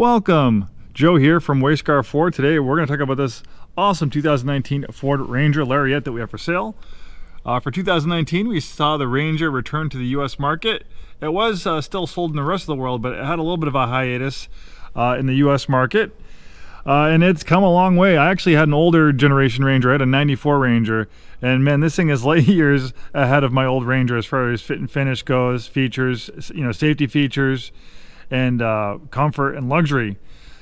Welcome, Joe here from Way Scarff Ford. Today we're going to talk about this awesome 2019 Ford Ranger Lariat that we have for sale. For 2019 we saw the Ranger return to the US market. It was still sold in the rest of the world, but it had a little bit of a hiatus in the US market. And it's come a long way. I actually had an older generation Ranger. I had a 94 Ranger, and man, this thing is light years ahead of my old Ranger as far as fit and finish goes, features, safety features, and comfort and luxury.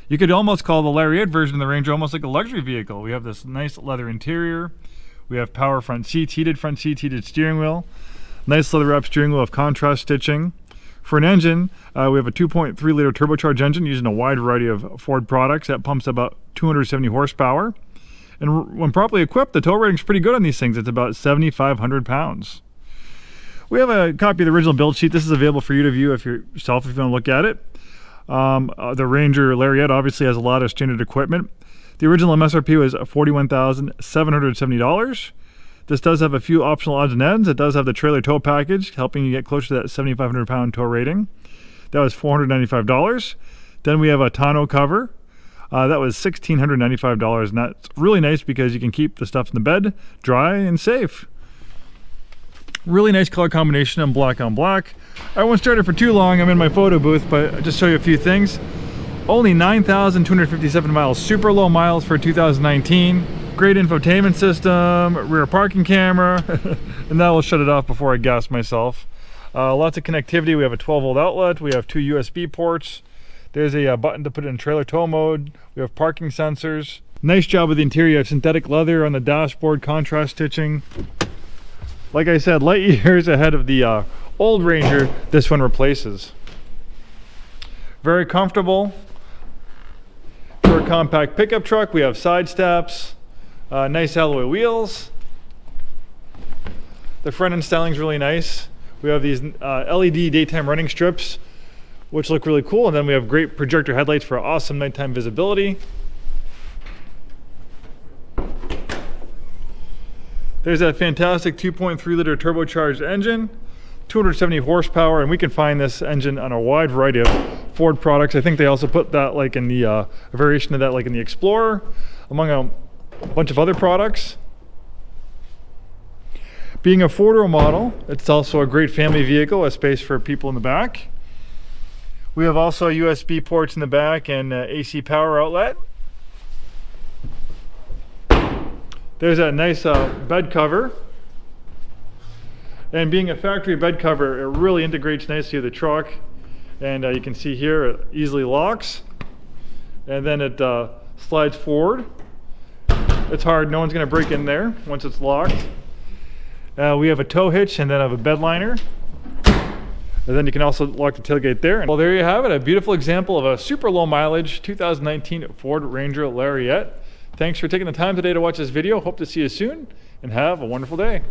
You could almost call the Lariat version of the Ranger almost like a luxury vehicle. We have this nice leather interior. We have power front seats, heated steering wheel, nice leather wrap steering wheel with contrast stitching. For an engine, we have a 2.3 liter turbocharged engine using a wide variety of Ford products that pumps about 270 horsepower. And when properly equipped, the tow rating is pretty good on these things. It's about 7,500 pounds. We have a copy of the original build sheet. This is available for you to view if you want to look at it. The Ranger Lariat obviously has a lot of standard equipment. The original MSRP was $41,770. This does have a few optional odds and ends. It does have the trailer tow package, helping you get closer to that 7,500 pound tow rating. That was $495. Then we have a tonneau cover. That was $1,695, and that's really nice because you can keep the stuff in the bed dry and safe. Really nice color combination in black on black. I won't start it for too long. I'm in my photo booth, but I'll just show you a few things. Only 9,257 miles, super low miles for 2019. Great infotainment system, rear parking camera, and that will shut it off before I gas myself. Lots of connectivity. We have a 12-volt outlet. We have 2 USB ports. There's a button to put it in trailer tow mode. We have parking sensors. Nice job with the interior. Synthetic leather on the dashboard, contrast stitching. Like I said, light years ahead of the old Ranger this one replaces. Very comfortable. For a compact pickup truck, we have side steps, nice alloy wheels. The front end styling is really nice. We have these LED daytime running strips, which look really cool. And then we have great projector headlights for awesome nighttime visibility. There's that fantastic 2.3 liter turbocharged engine, 270 horsepower, and we can find this engine on a wide variety of Ford products. I think they also put that like in the a variation of that like in the Explorer, among a bunch of other products. Being a 4-door model, it's also a great family vehicle, a space for people in the back. We have also USB ports in the back and AC power outlet. There's that nice bed cover. And being a factory bed cover, it really integrates nicely with the truck. And you can see here it easily locks. And then it slides forward. It's hard, no one's going to break in there once it's locked. We have a tow hitch and then have a bed liner. And then you can also lock the tailgate there. Well, there you have it, a beautiful example of a super low mileage 2019 Ford Ranger Lariat. Thanks for taking the time today to watch this video. Hope to see you soon, and have a wonderful day.